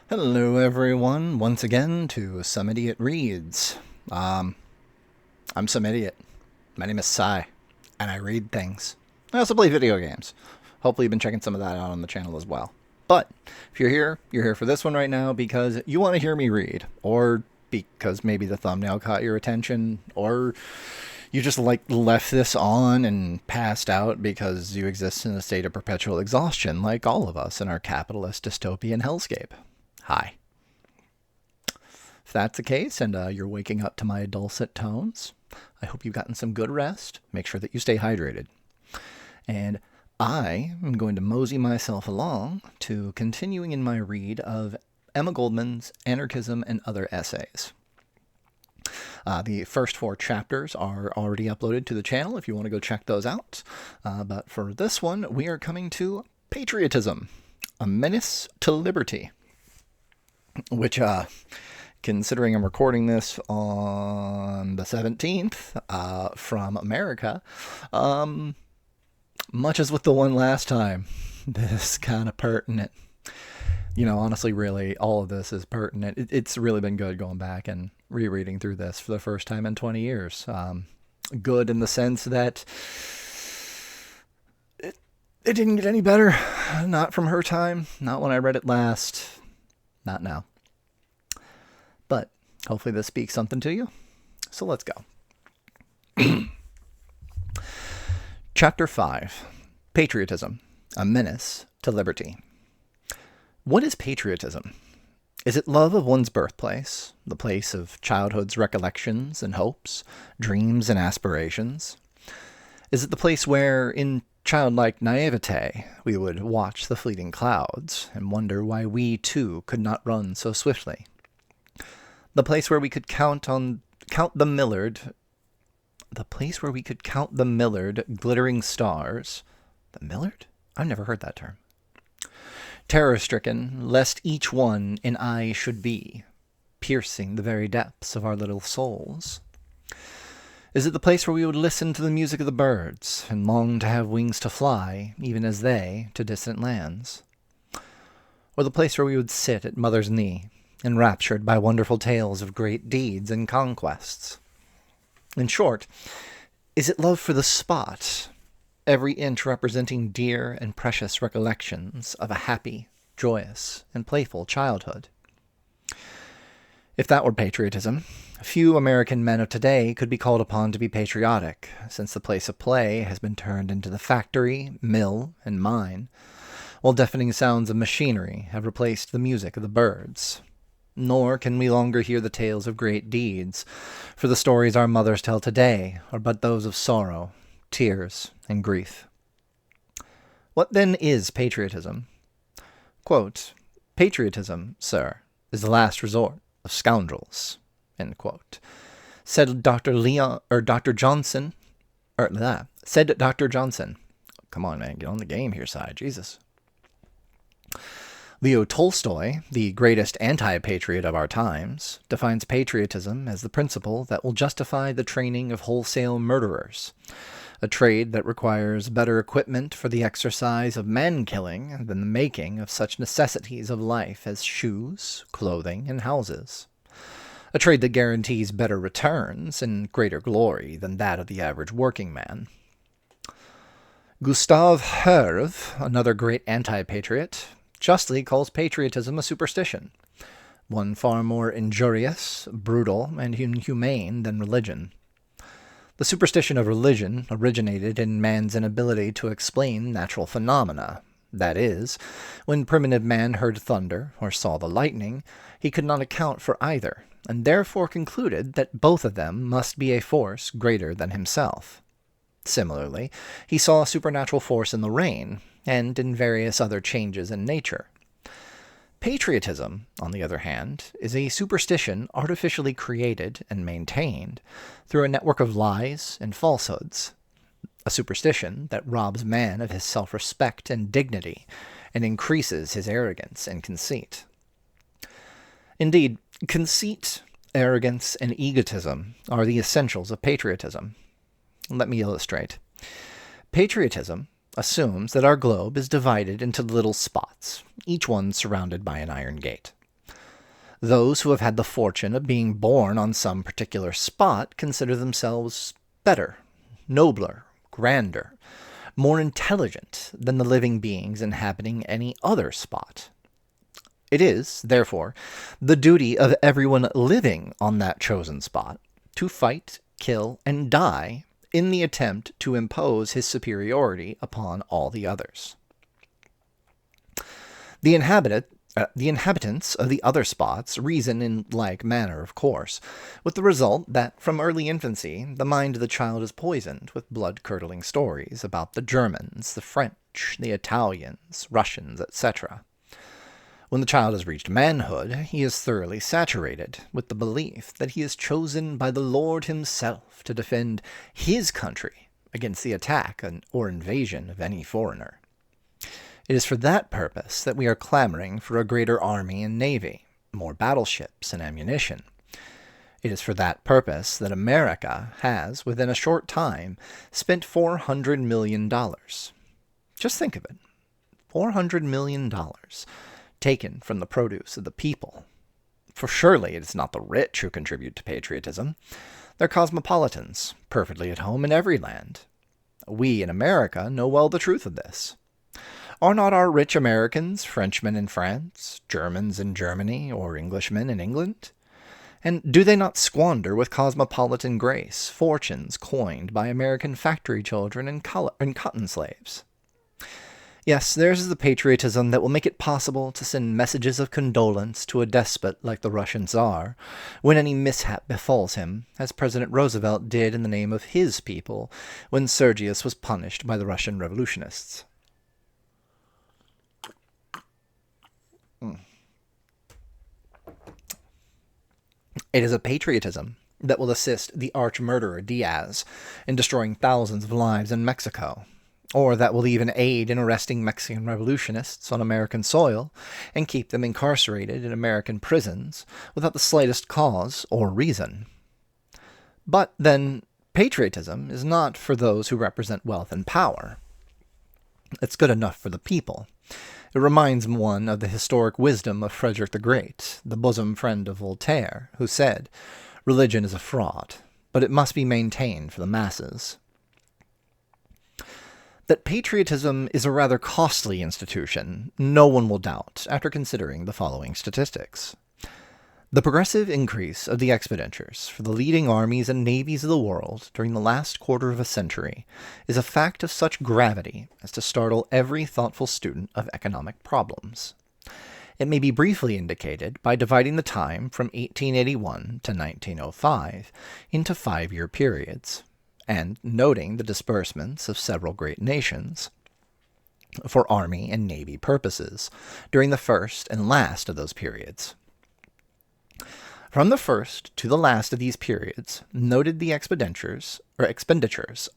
Hello everyone, once again to Some Idiot Reads. I'm some idiot. My name is Sai, and I read things. I also play video games. Hopefully you've been checking some of that out on the channel as well. But if you're here for this one right now because you want to hear me read, or because maybe the thumbnail caught your attention, or you just left this on and passed out because you exist in a state of perpetual exhaustion like all of us in our capitalist dystopian hellscape. Hi. If that's the case and you're waking up to my dulcet tones, I hope you've gotten some good rest. Make sure that you stay hydrated. And I am going to mosey myself along to continuing in my read of Emma Goldman's Anarchism and Other Essays. The first 4 chapters are already uploaded to the channel if you want to go check those out. But for this one, we are coming to Patriotism, a Menace to Liberty. Which, considering I'm recording this on the 17th from America, much as with the one last time, this is kind of pertinent. You know, honestly, really, all of this is pertinent. It's really been good going back and rereading through this for the first time in 20 years. Good in the sense that it didn't get any better. Not from her time. Not when I read it last. Not now. But hopefully this speaks something to you. So let's go. Chapter 5. Patriotism, a Menace to Liberty. What is patriotism? Is it love of one's birthplace, the place of childhood's recollections and hopes, dreams and aspirations? Is it the place where, in childlike naivete, we would watch the fleeting clouds and wonder why we, too, could not run so swiftly? The place where we could count the Millard glittering stars. The Millard? I've never heard that term. Terror-stricken, lest each one an eye should be, piercing the very depths of our little souls. Is it the place where we would listen to the music of the birds, and long to have wings to fly, even as they, to distant lands? Or the place where we would sit at mother's knee, enraptured by wonderful tales of great deeds and conquests? In short, is it love for the spot, every inch representing dear and precious recollections of a happy, joyous, and playful childhood? If that were patriotism, few American men of today could be called upon to be patriotic, since the place of play has been turned into the factory, mill, and mine, while deafening sounds of machinery have replaced the music of the birds. Nor can we longer hear the tales of great deeds, for the stories our mothers tell today are but those of sorrow, tears, and grief. What then is patriotism? Quote, "Patriotism, sir, is the last resort of scoundrels," end quote. Said Dr. Johnson. Said Dr. Johnson. Come on, man, get on the game here, Si. Jesus. Leo Tolstoy, the greatest anti-patriot of our times, defines patriotism as the principle that will justify the training of wholesale murderers, a trade that requires better equipment for the exercise of man-killing than the making of such necessities of life as shoes, clothing, and houses. A trade that guarantees better returns and greater glory than that of the average working man. Gustave Herve, another great anti-patriot, justly calls patriotism a superstition, one far more injurious, brutal, and inhumane than religion. The superstition of religion originated in man's inability to explain natural phenomena. That is, when primitive man heard thunder or saw the lightning, he could not account for either, and therefore concluded that both of them must be a force greater than himself. Similarly, he saw a supernatural force in the rain, and in various other changes in nature. Patriotism, on the other hand, is a superstition artificially created and maintained through a network of lies and falsehoods, a superstition that robs man of his self-respect and dignity and increases his arrogance and conceit. Indeed, conceit, arrogance, and egotism are the essentials of patriotism. Let me illustrate. Patriotism assumes that our globe is divided into little spots, each one surrounded by an iron gate. Those who have had the fortune of being born on some particular spot consider themselves better, nobler, grander, more intelligent than the living beings inhabiting any other spot. It is, therefore, the duty of everyone living on that chosen spot to fight, kill, and die in the attempt to impose his superiority upon all the others. The inhabitants of the other spots reason in like manner, of course, with the result that from early infancy the mind of the child is poisoned with blood-curdling stories about the Germans, the French, the Italians, Russians, etc. When the child has reached manhood, he is thoroughly saturated with the belief that he is chosen by the Lord himself to defend his country against the attack or invasion of any foreigner. It is for that purpose that we are clamoring for a greater army and navy, more battleships and ammunition. It is for that purpose that America has, within a short time, spent $400 million. Just think of it. $400 million. Taken from the produce of the people. For surely it is not the rich who contribute to patriotism. They're cosmopolitans, perfectly at home in every land. We in America know well the truth of this. Are not our rich Americans Frenchmen in France, Germans in Germany, or Englishmen in England? And do they not squander with cosmopolitan grace fortunes coined by American factory children and cotton slaves? Yes, theirs is the patriotism that will make it possible to send messages of condolence to a despot like the Russian Tsar when any mishap befalls him, as President Roosevelt did in the name of his people when Sergius was punished by the Russian revolutionists. It is a patriotism that will assist the arch-murderer Diaz in destroying thousands of lives in Mexico, or that will even aid in arresting Mexican revolutionists on American soil and keep them incarcerated in American prisons without the slightest cause or reason. But then, patriotism is not for those who represent wealth and power. It's good enough for the people. It reminds one of the historic wisdom of Frederick the Great, the bosom friend of Voltaire, who said, "Religion is a fraud, but it must be maintained for the masses." That patriotism is a rather costly institution, no one will doubt after considering the following statistics. The progressive increase of the expenditures for the leading armies and navies of the world during the last quarter of a century is a fact of such gravity as to startle every thoughtful student of economic problems. It may be briefly indicated by dividing the time from 1881 to 1905 into 5-year periods, and noting the disbursements of several great nations for army and navy purposes during the first and last of those periods. From the first to the last of these periods, noted the expenditures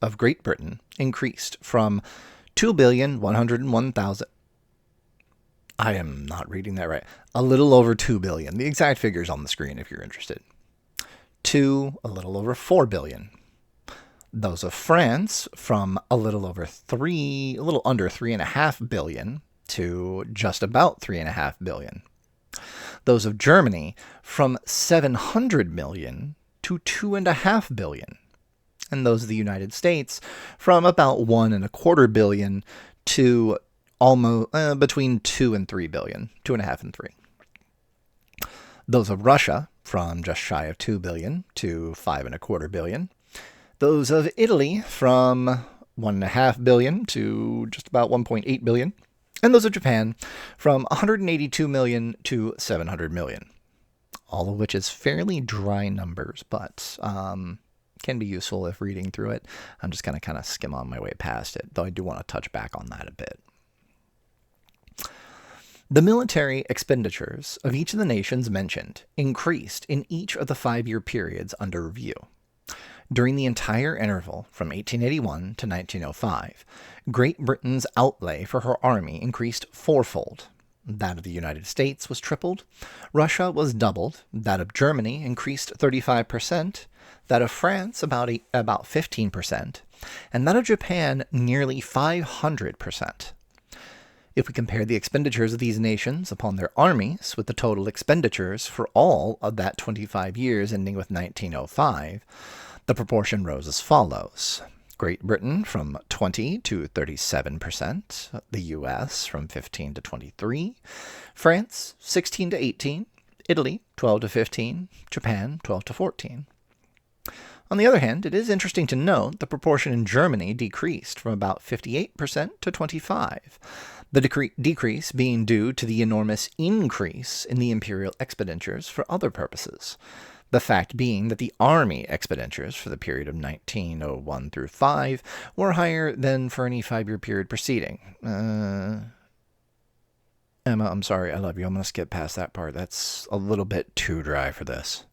of Great Britain increased from 2,101,000. I am not reading that right. A little over 2 billion. The exact figure's on the screen if you're interested. To a little over 4 billion. Those of France from a little under 3.5 billion to just about 3.5 billion. Those of Germany from 700 million to 2.5 billion. And those of the United States from about 1.25 billion to almost between 2 and 3 billion, 2.5 and 3. Those of Russia from just shy of 2 billion to 5.25 billion. Those of Italy from 1.5 billion to just about 1.8 billion. And those of Japan from 182 million to 700 million. All of which is fairly dry numbers, but can be useful if reading through it. I'm just going to kind of skim on my way past it, though I do want to touch back on that a bit. The military expenditures of each of the nations mentioned increased in each of the 5-year periods under review. During the entire interval from 1881 to 1905, Great Britain's outlay for her army increased fourfold. That of the United States was tripled, Russia was doubled, that of Germany increased 35%, that of France about 15%, and that of Japan nearly 500%. If we compare the expenditures of these nations upon their armies with the total expenditures for all of that 25 years ending with 1905, the proportion rose as follows. Great Britain from 20 to 37%, the US from 15 to 23, France 16 to 18, Italy 12 to 15, Japan 12 to 14. On the other hand, it is interesting to note the proportion in Germany decreased from about 58% to 25%, the decrease being due to the enormous increase in the imperial expenditures for other purposes. The fact being that the army expenditures for the period of 1901 through 5 were higher than for any 5-year period preceding. Emma, I'm sorry, I love you. I'm going to skip past that part. That's a little bit too dry for this.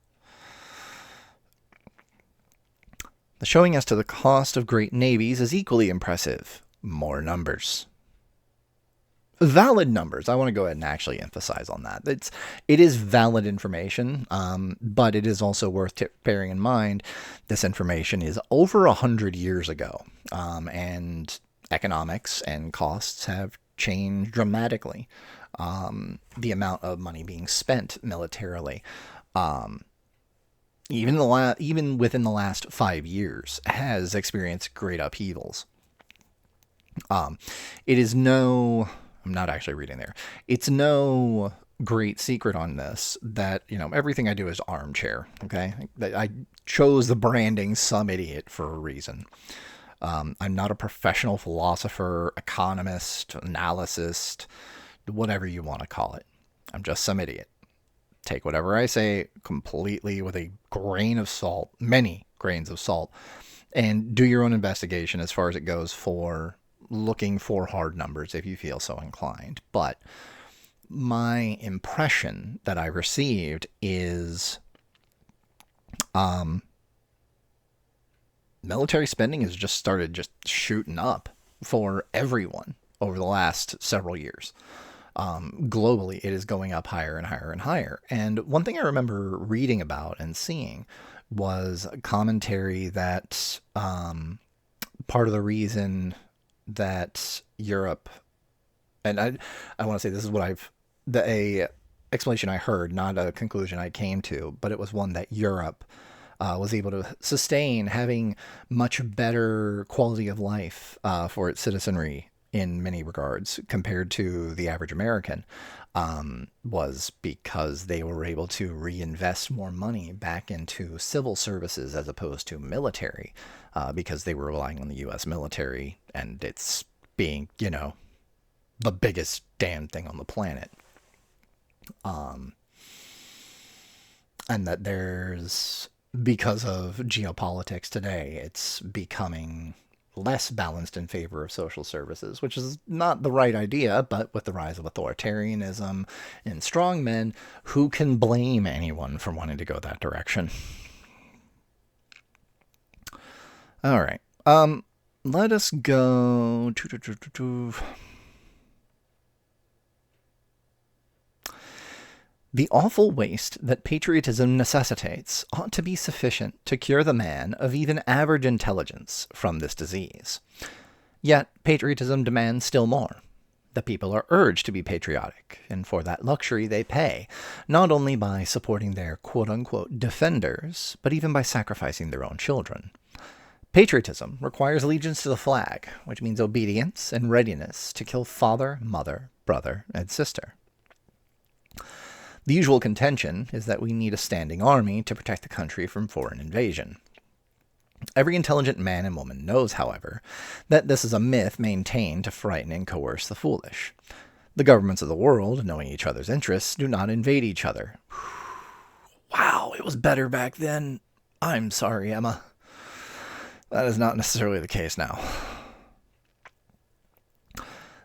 The showing as to the cost of great navies is equally impressive. More numbers. Valid numbers. I want to go ahead and actually emphasize on that. It is valid information, but it is also worth bearing in mind this information is over 100 years ago, and economics and costs have changed dramatically. The amount of money being spent militarily, even within the last 5 years, has experienced great upheavals. It is I'm not actually reading there. It's no great secret on this that, everything I do is armchair, okay? I chose the branding Some Idiot for a reason. I'm not a professional philosopher, economist, analyst, whatever you want to call it. I'm just some idiot. Take whatever I say completely with a grain of salt, many grains of salt, and do your own investigation as far as it goes for looking for hard numbers if you feel so inclined. But my impression that I received is military spending has just started shooting up for everyone over the last several years. Globally, it is going up higher and higher and higher. And one thing I remember reading about and seeing was a commentary that part of the reason that Europe, and I want to say this is what a explanation I heard, not a conclusion I came to, but it was one that Europe was able to sustain having much better quality of life for its citizenry in many regards compared to the average American, was because they were able to reinvest more money back into civil services as opposed to military, because they were relying on the U.S. military and it's being, the biggest damn thing on the planet. And that because of geopolitics today, it's becoming less balanced in favor of social services, which is not the right idea, but with the rise of authoritarianism and strongmen, who can blame anyone for wanting to go that direction? All right. Let us go to the awful waste that patriotism necessitates ought to be sufficient to cure the man of even average intelligence from this disease. Yet patriotism demands still more. The people are urged to be patriotic, and for that luxury they pay, not only by supporting their quote-unquote defenders, but even by sacrificing their own children. Patriotism requires allegiance to the flag, which means obedience and readiness to kill father, mother, brother, and sister. The usual contention is that we need a standing army to protect the country from foreign invasion. Every intelligent man and woman knows, however, that this is a myth maintained to frighten and coerce the foolish. The governments of the world, knowing each other's interests, do not invade each other. Wow, it was better back then. I'm sorry, Emma. That is not necessarily the case now.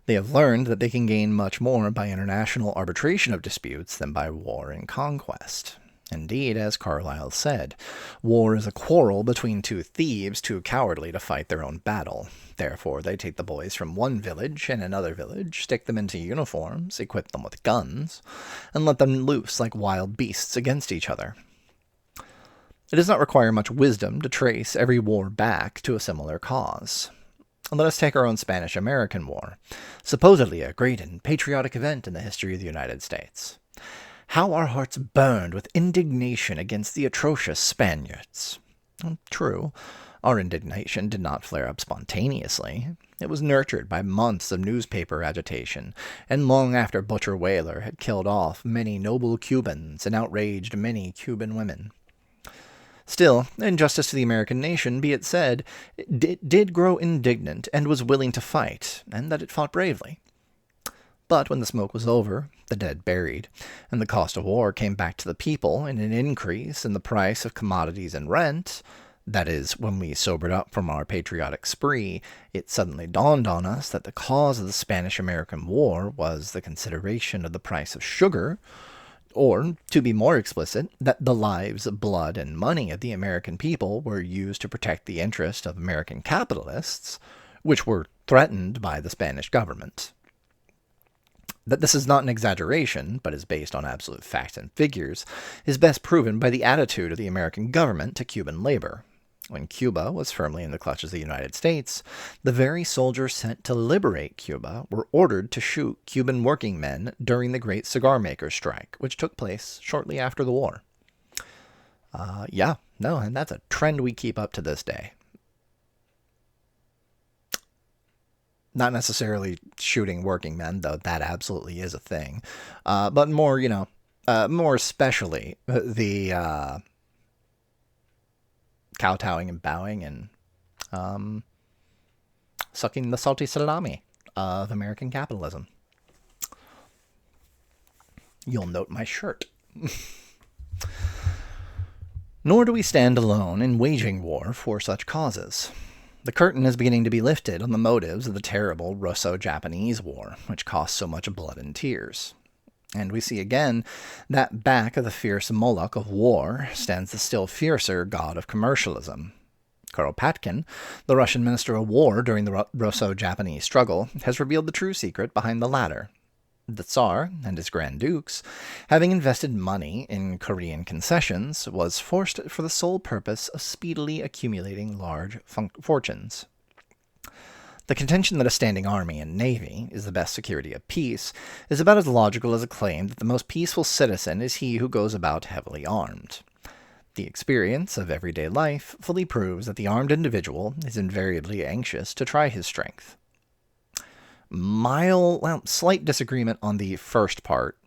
They have learned that they can gain much more by international arbitration of disputes than by war and conquest. Indeed, as Carlyle said, war is a quarrel between two thieves too cowardly to fight their own battle. Therefore, they take the boys from one village and another village, stick them into uniforms, equip them with guns, and let them loose like wild beasts against each other. It does not require much wisdom to trace every war back to a similar cause. Let us take our own Spanish-American War, supposedly a great and patriotic event in the history of the United States. How our hearts burned with indignation against the atrocious Spaniards. True, our indignation did not flare up spontaneously. It was nurtured by months of newspaper agitation, and long after Butcher Whaler had killed off many noble Cubans and outraged many Cuban women. Still, in justice to the American nation, be it said, it did grow indignant and was willing to fight, and that it fought bravely. But when the smoke was over, the dead buried, and the cost of war came back to the people in an increase in the price of commodities and rent, that is, when we sobered up from our patriotic spree, it suddenly dawned on us that the cause of the Spanish-American War was the consideration of the price of sugar, or, to be more explicit, that the lives, blood, and money of the American people were used to protect the interest of American capitalists, which were threatened by the Spanish government. That this is not an exaggeration, but is based on absolute facts and figures, is best proven by the attitude of the American government to Cuban labor. When Cuba was firmly in the clutches of the United States, the very soldiers sent to liberate Cuba were ordered to shoot Cuban working men during the Great Cigar Makers Strike, which took place shortly after the war. And that's a trend we keep up to this day. Not necessarily shooting working men, though that absolutely is a thing. But more, more especially the kowtowing and bowing and sucking the salty salami of American capitalism. You'll note my shirt. Nor do we stand alone in waging war for such causes. The curtain is beginning to be lifted on the motives of the terrible Russo-Japanese War, which cost so much blood and tears. And we see again that back of the fierce Moloch of war stands the still fiercer god of commercialism. Kuropatkin, the Russian Minister of War during the Russo-Japanese struggle, has revealed the true secret behind the latter. The Tsar and his Grand Dukes, having invested money in Korean concessions, was forced for the sole purpose of speedily accumulating large fortunes. The contention that a standing army and navy is the best security of peace is about as logical as a claim that the most peaceful citizen is he who goes about heavily armed. The experience of everyday life fully proves that the armed individual is invariably anxious to try his strength. Slight disagreement on the first part.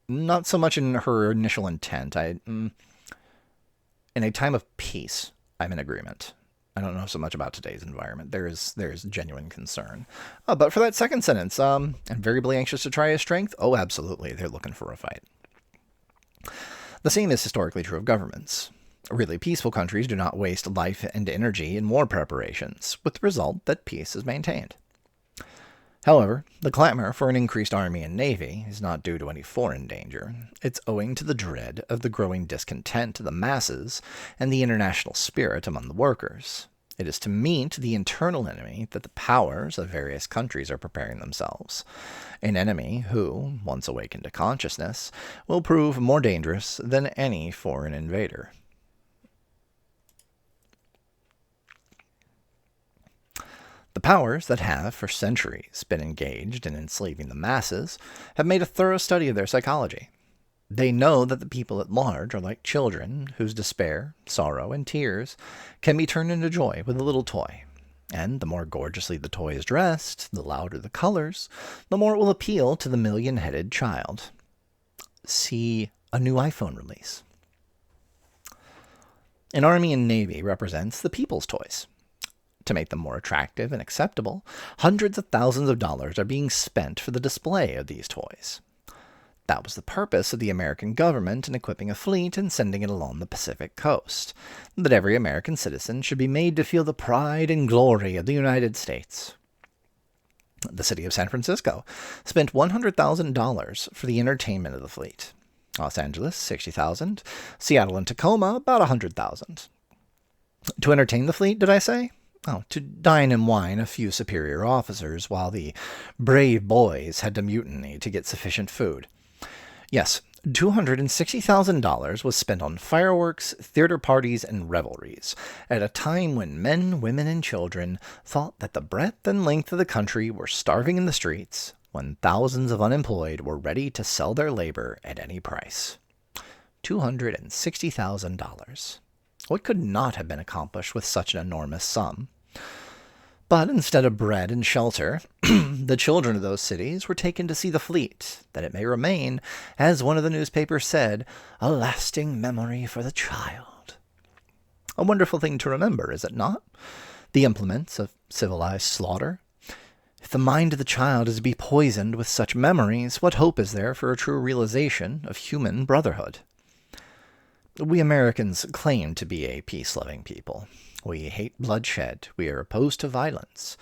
Not so much in her initial intent. In a time of peace, I'm in agreement. I don't know so much about today's environment. There is genuine concern. But for that second sentence, invariably anxious to try his strength? Oh, absolutely. They're looking for a fight. The same is historically true of governments. Really peaceful countries do not waste life and energy in war preparations, with the result that peace is maintained. However, the clamor for an increased army and navy is not due to any foreign danger. It's owing to the dread of the growing discontent of the masses and the international spirit among the workers. It is to meet the internal enemy that the powers of various countries are preparing themselves. An enemy who, once awakened to consciousness, will prove more dangerous than any foreign invader. The powers that have, for centuries, been engaged in enslaving the masses have made a thorough study of their psychology. They know that the people at large are like children whose despair, sorrow, and tears can be turned into joy with a little toy. And the more gorgeously the toy is dressed, the louder the colors, the more it will appeal to the million-headed child. See a new iPhone release. An army and navy represents the people's toys. To make them more attractive and acceptable, hundreds of thousands of dollars are being spent for the display of these toys. That was the purpose of the American government in equipping a fleet and sending it along the Pacific coast, that every American citizen should be made to feel the pride and glory of the United States. The city of San Francisco spent $100,000 for the entertainment of the fleet. Los Angeles, $60,000. Seattle and Tacoma, about $100,000. To entertain the fleet, did I say? To dine and wine a few superior officers while the brave boys had to mutiny to get sufficient food. Yes, $260,000 was spent on fireworks, theater parties, and revelries, at a time when men, women, and children thought that the breadth and length of the country were starving in the streets, when thousands of unemployed were ready to sell their labor at any price. $260,000. What could not have been accomplished with such an enormous sum? But instead of bread and shelter, the children of those cities were taken to see the fleet, that it may remain, as one of the newspapers said, a lasting memory for the child. A wonderful thing to remember, is it not? The implements of civilized slaughter. If the mind of the child is to be poisoned with such memories, what hope is there for a true realization of human brotherhood? We Americans claim to be a peace-loving people. We hate bloodshed. We are opposed to violence.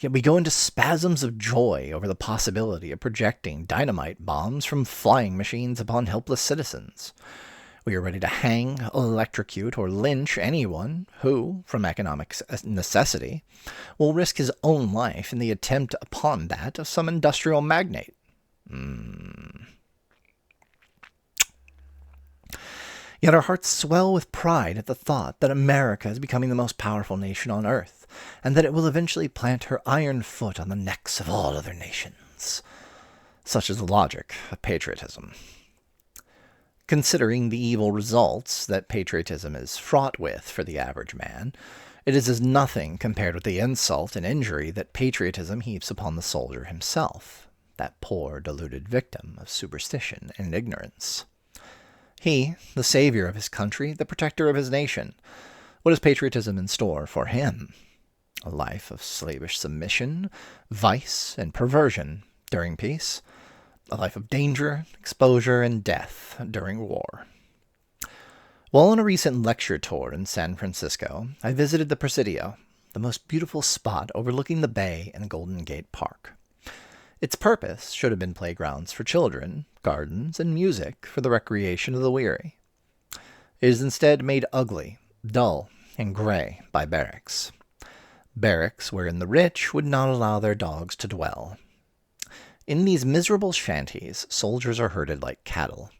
Yet we go into spasms of joy over the possibility of projecting dynamite bombs from flying machines upon helpless citizens. We are ready to hang, electrocute, or lynch anyone who, from economic necessity, will risk his own life in the attempt upon that of some industrial magnate. Yet our hearts swell with pride at the thought that America is becoming the most powerful nation on earth, and that it will eventually plant her iron foot on the necks of all other nations. Such is the logic of patriotism. Considering the evil results that patriotism is fraught with for the average man, it is as nothing compared with the insult and injury that patriotism heaps upon the soldier himself, that poor deluded victim of superstition and ignorance. He, the savior of his country, the protector of his nation. What is patriotism in store for him? A life of slavish submission, vice, and perversion during peace. A life of danger, exposure, and death during war. While on a recent lecture tour in San Francisco, I visited the Presidio, the most beautiful spot overlooking the bay and Golden Gate Park. Its purpose should have been playgrounds for children, gardens, and music for the recreation of the weary. It is instead made ugly, dull, and gray by barracks. Barracks wherein the rich would not allow their dogs to dwell. In these miserable shanties, soldiers are herded like cattle.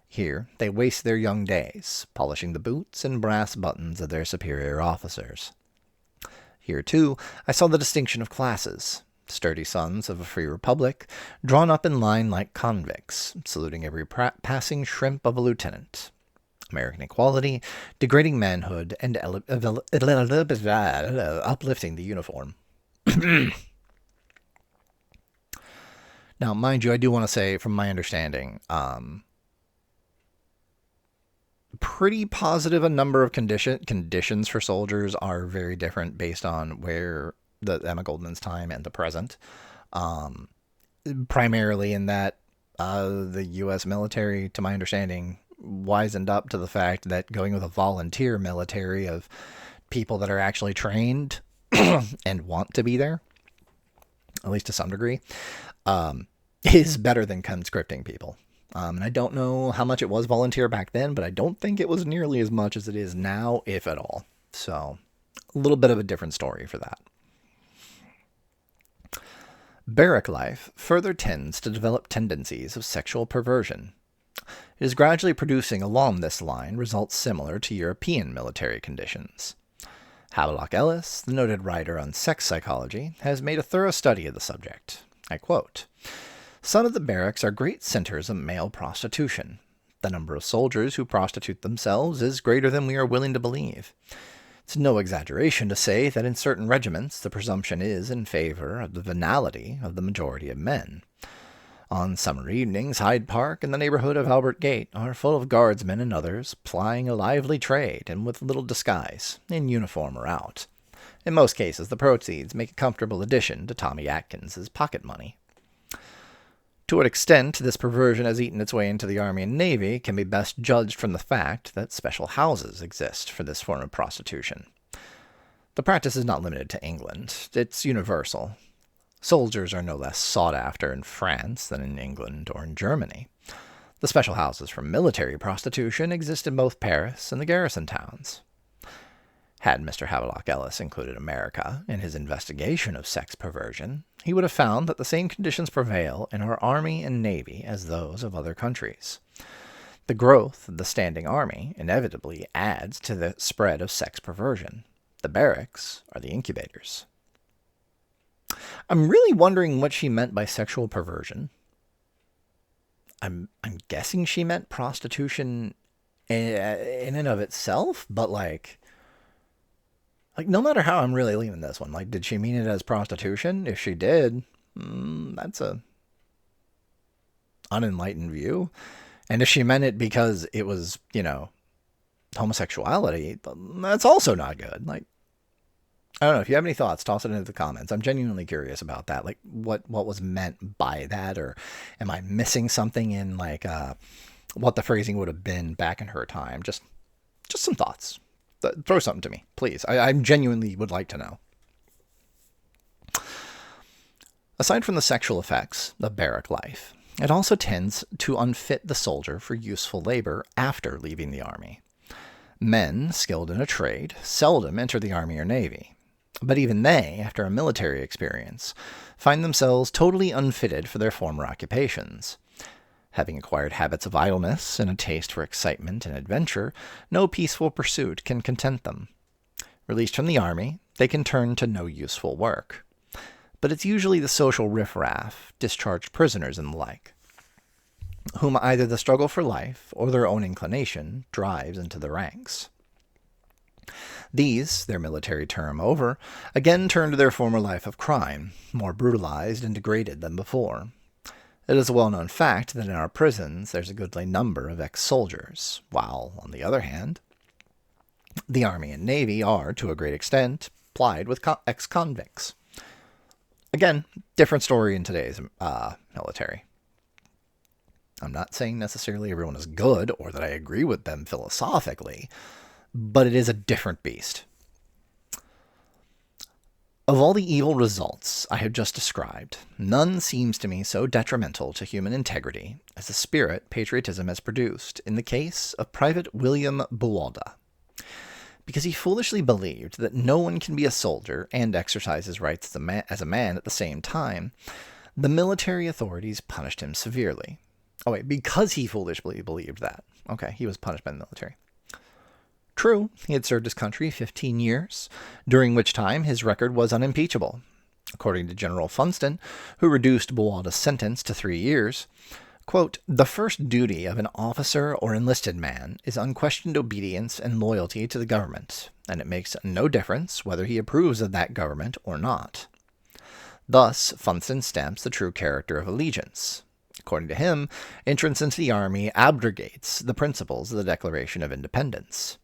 Here they waste their young days, polishing the boots and brass buttons of their superior officers. Here, too, I saw the distinction of classes. Sturdy sons of a free republic, drawn up in line like convicts, saluting every passing shrimp of a lieutenant. American equality, degrading manhood, and uplifting the uniform. Now, mind you, I do want to say, from my understanding, pretty positive a number of conditions for soldiers are very different based on where the Emma Goldman's time and the present. Primarily in that the U.S. military, to my understanding, wisened up to the fact that going with a volunteer military of people that are actually trained and want to be there, at least to some degree, is better than conscripting people. And I don't know how much it was volunteer back then, but I don't think it was nearly as much as it is now, if at all. So, a little bit of a different story for that. Barrack life further tends to develop tendencies of sexual perversion. It is gradually producing along this line results similar to European military conditions. Havelock Ellis, the noted writer on sex psychology, has made a thorough study of the subject. I quote, "Some of the barracks are great centers of male prostitution. The number of soldiers who prostitute themselves is greater than we are willing to believe. It's no exaggeration to say that in certain regiments the presumption is in favor of the venality of the majority of men. On summer evenings, Hyde Park and the neighborhood of Albert Gate are full of guardsmen and others plying a lively trade and with little disguise, in uniform or out. In most cases, the proceeds make a comfortable addition to Tommy Atkins's pocket money. To what extent this perversion has eaten its way into the Army and Navy can be best judged from the fact that special houses exist for this form of prostitution. The practice is not limited to England. It's universal. Soldiers are no less sought after in France than in England or in Germany. The special houses for military prostitution exist in both Paris and the garrison towns. Had Mr. Havelock Ellis included America in his investigation of sex perversion, he would have found that the same conditions prevail in our army and navy as those of other countries. The growth of the standing army inevitably adds to the spread of sex perversion. The barracks are the incubators. I'm really wondering what she meant by sexual perversion. I'm guessing she meant prostitution in and of itself, but like no matter how I'm really leaving this one, like, did she mean it as prostitution? If she did, that's a unenlightened view. And if she meant it because it was, homosexuality, that's also not good. Like, I don't know. If you have any thoughts, toss it into the comments. I'm genuinely curious about that. Like, what was meant by that, or am I missing something in what the phrasing would have been back in her time? Just some thoughts. Throw something to me, please. I genuinely would like to know. Aside from the sexual effects of barrack life, it also tends to unfit the soldier for useful labor after leaving the army. Men skilled in a trade seldom enter the army or navy, but even they, after a military experience, find themselves totally unfitted for their former occupations. Having acquired habits of idleness and a taste for excitement and adventure, no peaceful pursuit can content them. Released from the army, they can turn to no useful work. But it's usually the social riffraff, discharged prisoners and the like, whom either the struggle for life or their own inclination drives into the ranks. These, their military term over, again turn to their former life of crime, more brutalized and degraded than before. It is a well-known fact that in our prisons there's a goodly number of ex-soldiers, while, on the other hand, the Army and Navy are, to a great extent, plied with ex-convicts. Again, different story in today's military. I'm not saying necessarily everyone is good, or that I agree with them philosophically, but it is a different beast. Of all the evil results I have just described, none seems to me so detrimental to human integrity as the spirit patriotism has produced in the case of Private William Buwalda. Because he foolishly believed that no one can be a soldier and exercise his rights as a man at the same time, the military authorities punished him severely. Oh wait, because he foolishly believed that. Okay, he was punished by the military. True, he had served his country 15 years, during which time his record was unimpeachable. According to General Funston, who reduced Buwalda's sentence to 3 years, quote, "The first duty of an officer or enlisted man is unquestioned obedience and loyalty to the government, and it makes no difference whether he approves of that government or not." Thus, Funston stamps the true character of allegiance. According to him, entrance into the army abrogates the principles of the Declaration of Independence.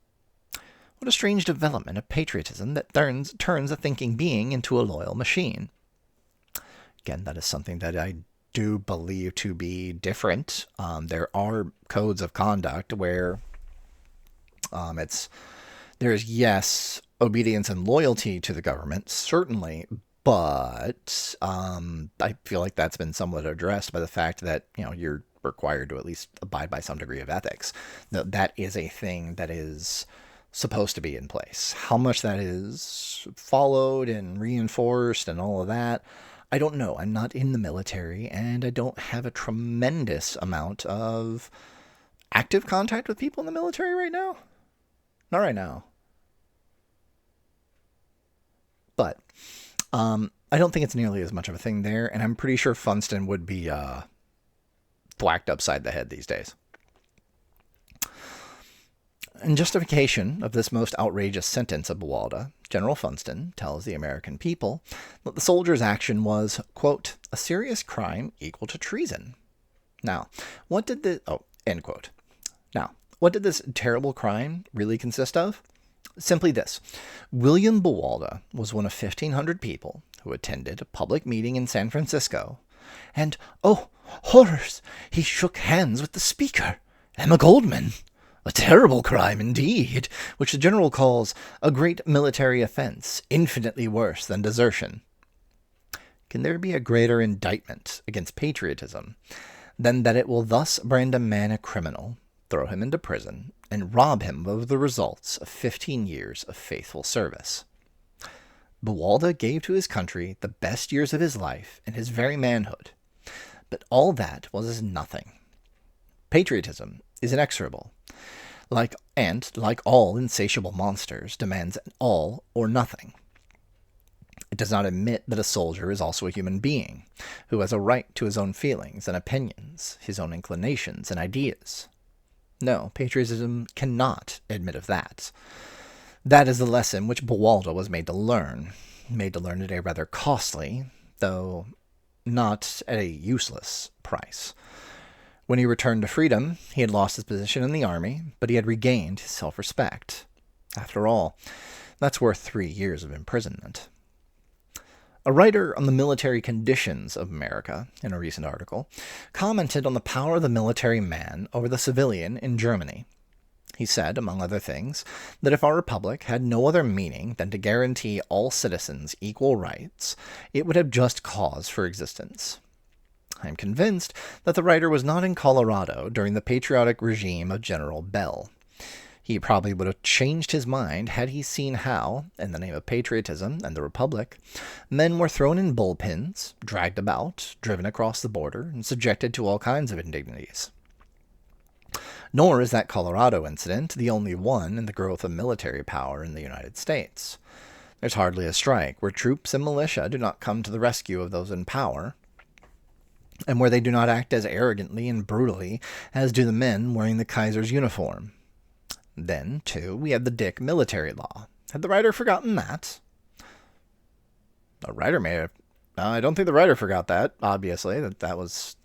What a strange development of patriotism that turns a thinking being into a loyal machine. Again, that is something that I do believe to be different. There are codes of conduct where there's, yes, obedience and loyalty to the government, certainly, but I feel like that's been somewhat addressed by the fact that, you're required to at least abide by some degree of ethics. That is a thing that is supposed to be in place. How much that is followed and reinforced and all of that, I don't know. I'm not in the military, and I don't have a tremendous amount of active contact with people in the military right now. Not right now. But I don't think it's nearly as much of a thing there, and I'm pretty sure Funston would be thwacked upside the head these days. In justification of this most outrageous sentence of Buwalda, General Funston tells the American people that the soldier's action was, quote, "a serious crime equal to treason." Now, what did end quote. Now, what did this terrible crime really consist of? Simply this. William Buwalda was one of 1,500 people who attended a public meeting in San Francisco, and, oh, horrors, he shook hands with the speaker, Emma Goldman. A terrible crime indeed, which the general calls a great military offense, infinitely worse than desertion. Can there be a greater indictment against patriotism than that it will thus brand a man a criminal, throw him into prison, and rob him of the results of 15 years of faithful service. Buwalda gave to his country the best years of his life and his very manhood, but all that was as nothing. Patriotism is inexorable, like all insatiable monsters, demands an all or nothing. It does not admit that a soldier is also a human being, who has a right to his own feelings and opinions, his own inclinations and ideas. No, patriotism cannot admit of that. That is the lesson which Buwalda was made to learn at a rather costly, though not at a useless, price. When he returned to freedom, he had lost his position in the army, but he had regained his self-respect. After all, that's worth 3 years of imprisonment. A writer on the military conditions of America, in a recent article, commented on the power of the military man over the civilian in Germany. He said, among other things, that if our republic had no other meaning than to guarantee all citizens equal rights, it would have just cause for existence. I am convinced that the writer was not in Colorado during the patriotic regime of General Bell. He probably would have changed his mind had he seen how, in the name of patriotism and the republic, men were thrown in bullpens, dragged about, driven across the border, and subjected to all kinds of indignities. Nor is that Colorado incident the only one in the growth of military power in the United States. There's hardly a strike where troops and militia do not come to the rescue of those in power, and where they do not act as arrogantly and brutally as do the men wearing the Kaiser's uniform. Then, too, we have the Dick military law. Had the writer forgotten that? The writer may have. I don't think the writer forgot that, obviously. That was,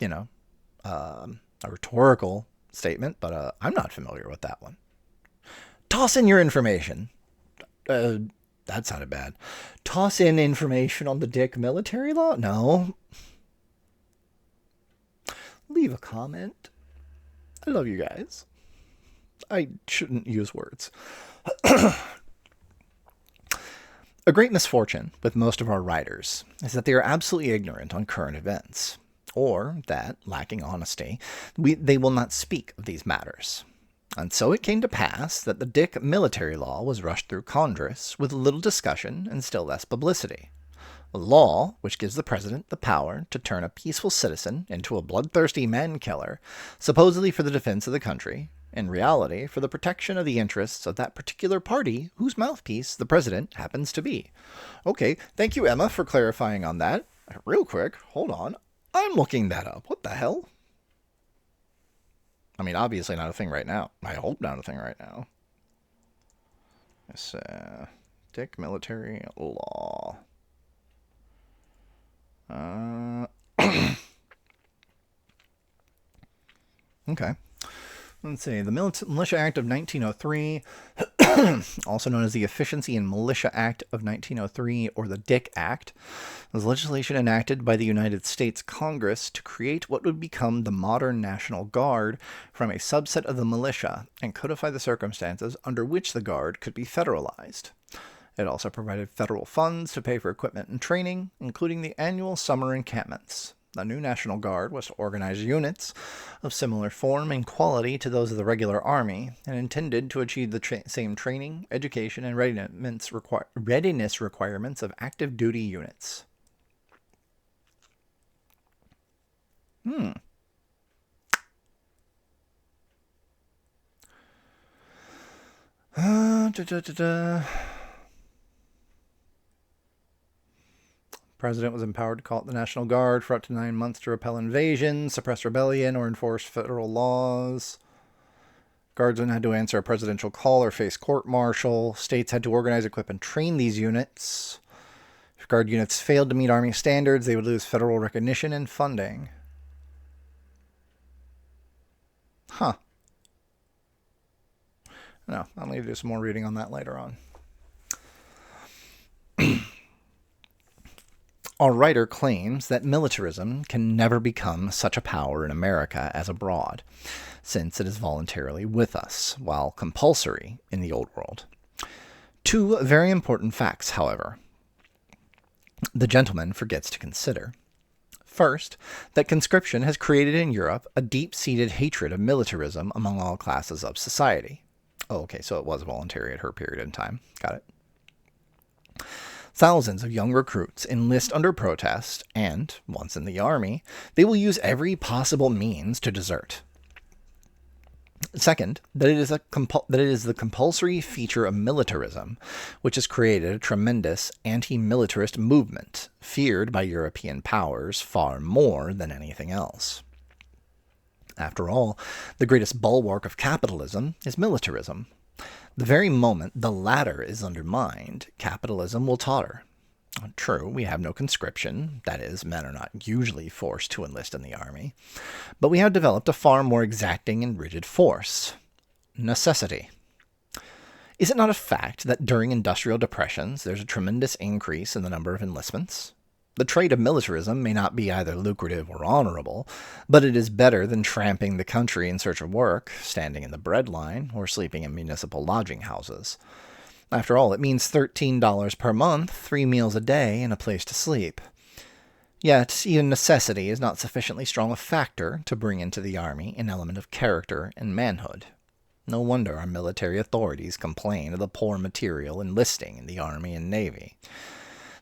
a rhetorical statement, but I'm not familiar with that one. Toss in your information. That sounded bad. Toss in information on the Dick military law? No. Leave a comment. I love you guys. I shouldn't use words. A great misfortune with most of our writers is that they are absolutely ignorant on current events, or that, lacking honesty, they will not speak of these matters. And so it came to pass that the Dick military law was rushed through Congress with little discussion and still less publicity. A law which gives the president the power to turn a peaceful citizen into a bloodthirsty man-killer, supposedly for the defense of the country, in reality for the protection of the interests of that particular party whose mouthpiece the president happens to be. Okay, thank you, Emma, for clarifying on that. Real quick, hold on. I'm looking that up. What the hell? I mean, obviously not a thing right now. I hope not a thing right now. It's Dick military law. Okay. Let's see. The Militia Act of 1903, also known as the Efficiency and Militia Act of 1903, or the Dick Act, was legislation enacted by the United States Congress to create what would become the modern National Guard from a subset of the militia and codify the circumstances under which the Guard could be federalized. It also provided federal funds to pay for equipment and training, including the annual summer encampments. The new National Guard was to organize units of similar form and quality to those of the regular Army, and intended to achieve the same training, education, and readiness requirements of active duty units. President was empowered to call it the National Guard for up to 9 months to repel invasion, suppress rebellion, or enforce federal laws. Guardsmen had to answer a presidential call or face court-martial. States had to organize, equip, and train these units. If Guard units failed to meet Army standards, they would lose federal recognition and funding. Huh. No, I'll need to do some more reading on that later on. Our writer claims that militarism can never become such a power in America as abroad, since it is voluntarily with us, while compulsory in the Old World. Two very important facts, however, the gentleman forgets to consider. First, that conscription has created in Europe a deep-seated hatred of militarism among all classes of society. Oh, okay, so it was voluntary at her period in time. Got it. Thousands of young recruits enlist under protest, and, once in the army, they will use every possible means to desert. Second, that it is the compulsory feature of militarism which has created a tremendous anti-militarist movement, feared by European powers far more than anything else. After all, the greatest bulwark of capitalism is militarism. The very moment the latter is undermined, capitalism will totter. True, we have no conscription, that is, men are not usually forced to enlist in the army, but we have developed a far more exacting and rigid force: necessity. Is it not a fact that during industrial depressions there's a tremendous increase in the number of enlistments? The trade of militarism may not be either lucrative or honorable, but it is better than tramping the country in search of work, standing in the bread line, or sleeping in municipal lodging houses. After all, it means $13 per month, 3 meals a day, and a place to sleep. Yet, even necessity is not sufficiently strong a factor to bring into the army an element of character and manhood. No wonder our military authorities complain of the poor material enlisting in the army and navy.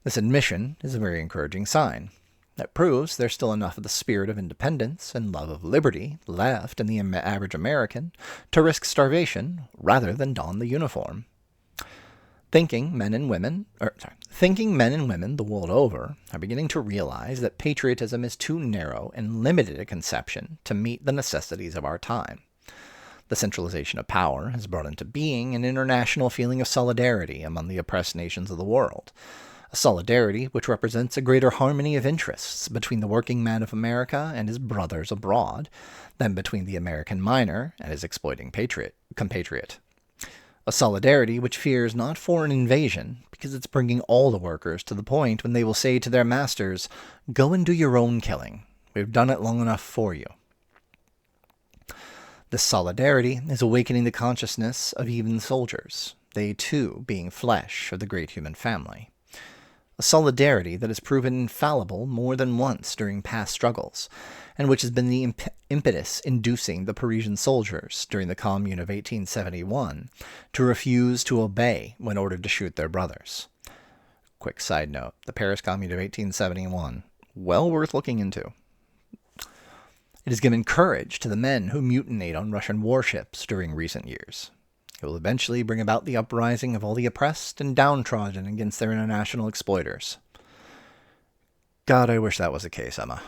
This admission is a very encouraging sign. That proves there's still enough of the spirit of independence and love of liberty left in the average American to risk starvation rather than don the uniform. Thinking men and women the world over are beginning to realize that patriotism is too narrow and limited a conception to meet the necessities of our time. The centralization of power has brought into being an international feeling of solidarity among the oppressed nations of the world, a solidarity which represents a greater harmony of interests between the working man of America and his brothers abroad than between the American miner and his exploiting compatriot. A solidarity which fears not foreign invasion, because it's bringing all the workers to the point when they will say to their masters, "Go and do your own killing. We've done it long enough for you." This solidarity is awakening the consciousness of even soldiers, they too being flesh of the great human family. A solidarity that has proven infallible more than once during past struggles, and which has been the impetus inducing the Parisian soldiers during the Commune of 1871 to refuse to obey when ordered to shoot their brothers. Quick side note, the Paris Commune of 1871, well worth looking into. It has given courage to the men who mutinied on Russian warships during recent years. It will eventually bring about the uprising of all the oppressed and downtrodden against their international exploiters. God, I wish that was the case, Emma.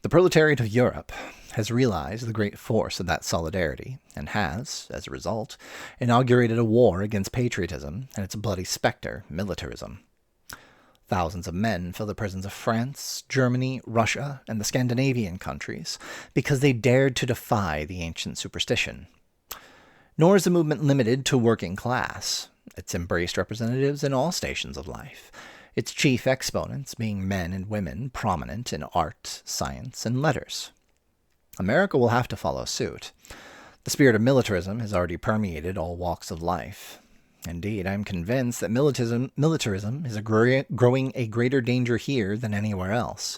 The proletariat of Europe has realized the great force of that solidarity, and has, as a result, inaugurated a war against patriotism and its bloody spectre, militarism. Thousands of men fill the prisons of France, Germany, Russia, and the Scandinavian countries because they dared to defy the ancient superstition. Nor is the movement limited to working class. It's embraced representatives in all stations of life, its chief exponents being men and women prominent in art, science, and letters. America will have to follow suit. The spirit of militarism has already permeated all walks of life. Indeed, I am convinced that militarism is growing a greater danger here than anywhere else,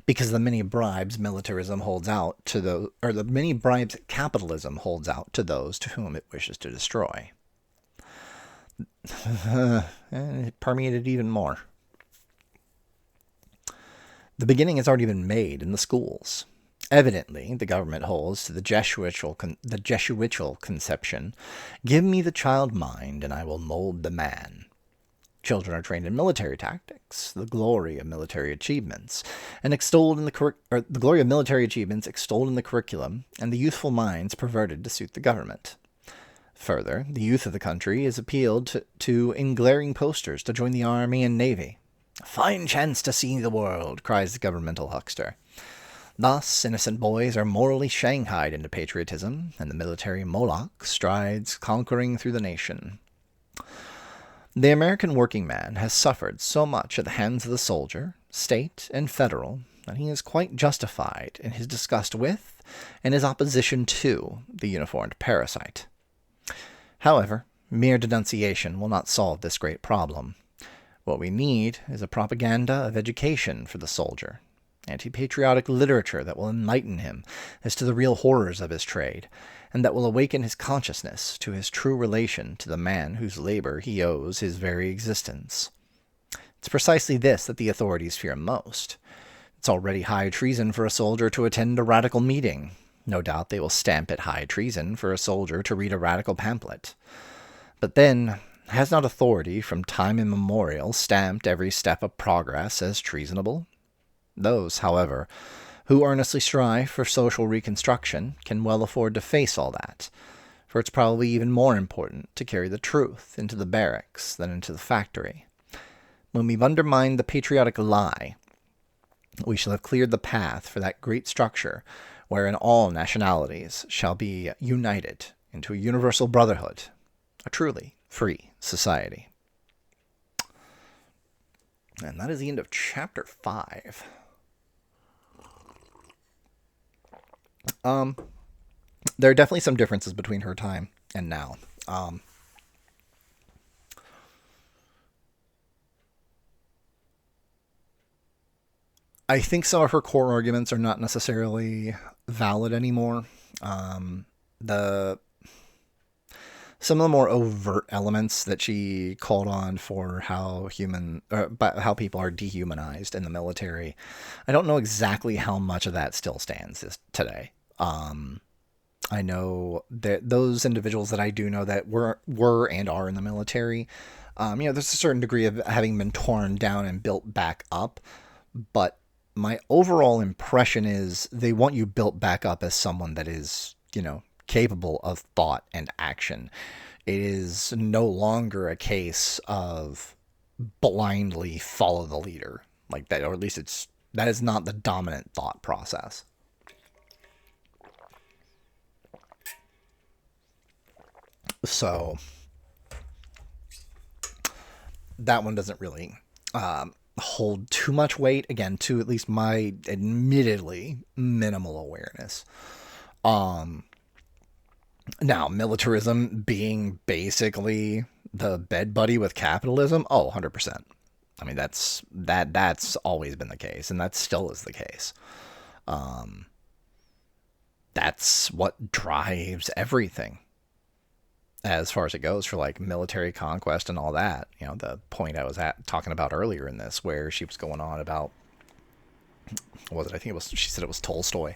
because the many bribes militarism holds out to the many bribes capitalism holds out to those to whom it wishes to destroy. It permeated even more. The beginning has already been made in the schools. Evidently, the government holds to the Jesuitical conception, "Give me the child mind, and I will mold the man." Children are trained in military tactics, the glory of military achievements, extolled in the curriculum, and the youthful minds perverted to suit the government. Further, the youth of the country is appealed to in glaring posters to join the army and navy. "A fine chance to see the world," cries the governmental huckster. Thus, innocent boys are morally shanghaied into patriotism, and the military Moloch strides conquering through the nation. The American working man has suffered so much at the hands of the soldier, state, and federal, that he is quite justified in his disgust with, and his opposition to, the uniformed parasite. However, mere denunciation will not solve this great problem. What we need is a propaganda of education for the soldier, anti-patriotic literature that will enlighten him as to the real horrors of his trade, and that will awaken his consciousness to his true relation to the man whose labor he owes his very existence. It's precisely this that the authorities fear most. It's already high treason for a soldier to attend a radical meeting. No doubt they will stamp it high treason for a soldier to read a radical pamphlet. But then, has not authority from time immemorial stamped every step of progress as treasonable? Those, however, who earnestly strive for social reconstruction can well afford to face all that, for it's probably even more important to carry the truth into the barracks than into the factory. When we've undermined the patriotic lie, we shall have cleared the path for that great structure wherein all nationalities shall be united into a universal brotherhood, a truly free society. And that is the end of chapter 5. There are definitely some differences between her time and now. I think some of her core arguments are not necessarily valid anymore. Some of the more overt elements that she called on for how people are dehumanized in the military, I don't know exactly how much of that still stands today. I know that those individuals that I do know that were and are in the military, there's a certain degree of having been torn down and built back up, but my overall impression is they want you built back up as someone that is, capable of thought and action. It is no longer a case of blindly follow the leader like that, or at least that is not the dominant thought process. So that one doesn't really hold too much weight, again, to at least my admittedly minimal awareness. Now, militarism being basically the bed buddy with capitalism, 100%. I mean, that's always been the case, and that still is the case. That's what drives everything as far as it goes for like military conquest and all that. The point I was talking about earlier in this, where she was going on about, what was it? I think she said it was Tolstoy,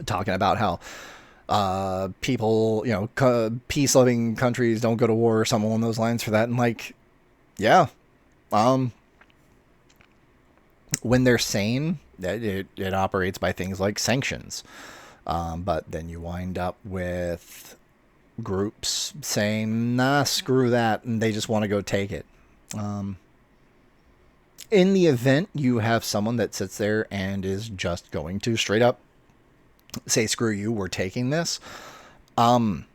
talking about how people, peace-loving countries don't go to war or something along those lines for that. And like, yeah, when they're sane, it operates by things like sanctions. But then you wind up with groups saying, nah, screw that, and they just want to go take it. In the event you have someone that sits there and is just going to straight up say, screw you, we're taking this. In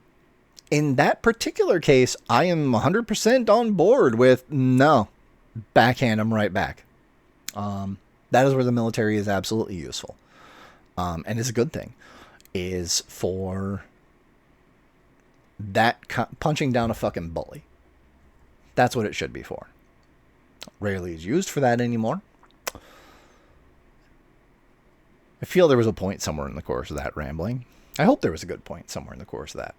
that particular case, I am 100% on board with, no, backhand them right back. That is where the military is absolutely useful. And is a good thing, is for that punching down a fucking bully. That's what it should be for. Rarely is used for that anymore. I feel there was a point somewhere in the course of that rambling. I hope there was a good point somewhere in the course of that.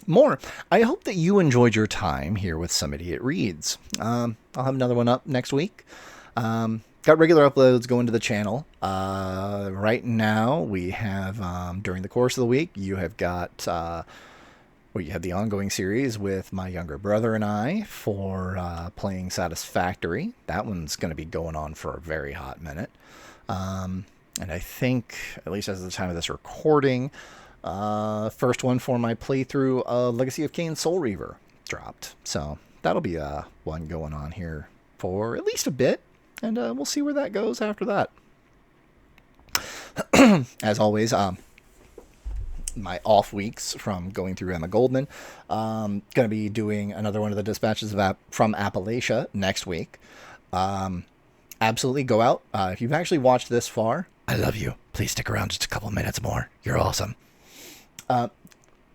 More, I hope that you enjoyed your time here with Some Idiot Reads. I'll have another one up next week. Got regular uploads going to the channel. Right now, we have, during the course of the week, you have got, you have the ongoing series with my younger brother and I for playing Satisfactory. That one's going to be going on for a very hot minute. And I think, at least as of the time of this recording, first one for my playthrough of Legacy of Kain Soul Reaver dropped. So that'll be one going on here for at least a bit. And we'll see where that goes after that. As always, my off weeks from going through Emma Goldman. Going to be doing another one of the dispatches from Appalachia next week. Absolutely go out. If you've actually watched this far, I love you. Please stick around just a couple minutes more. You're awesome.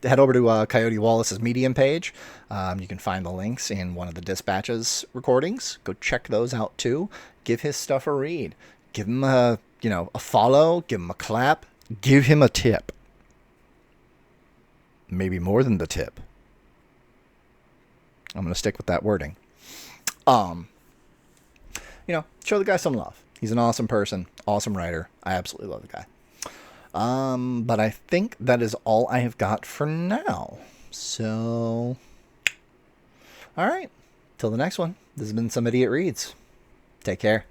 head over to Coyote Wallace's Medium page. You can find the links in one of the Dispatches recordings. Go check those out too. Give his stuff a read. Give him a follow. Give him a clap. Give him a tip. Maybe more than the tip. I'm going to stick with that wording. Show the guy some love. He's an awesome person, awesome writer. I absolutely love the guy. But I think that is all I have got for now. So, all right. Till the next one. This has been Some Idiot Reads. Take care.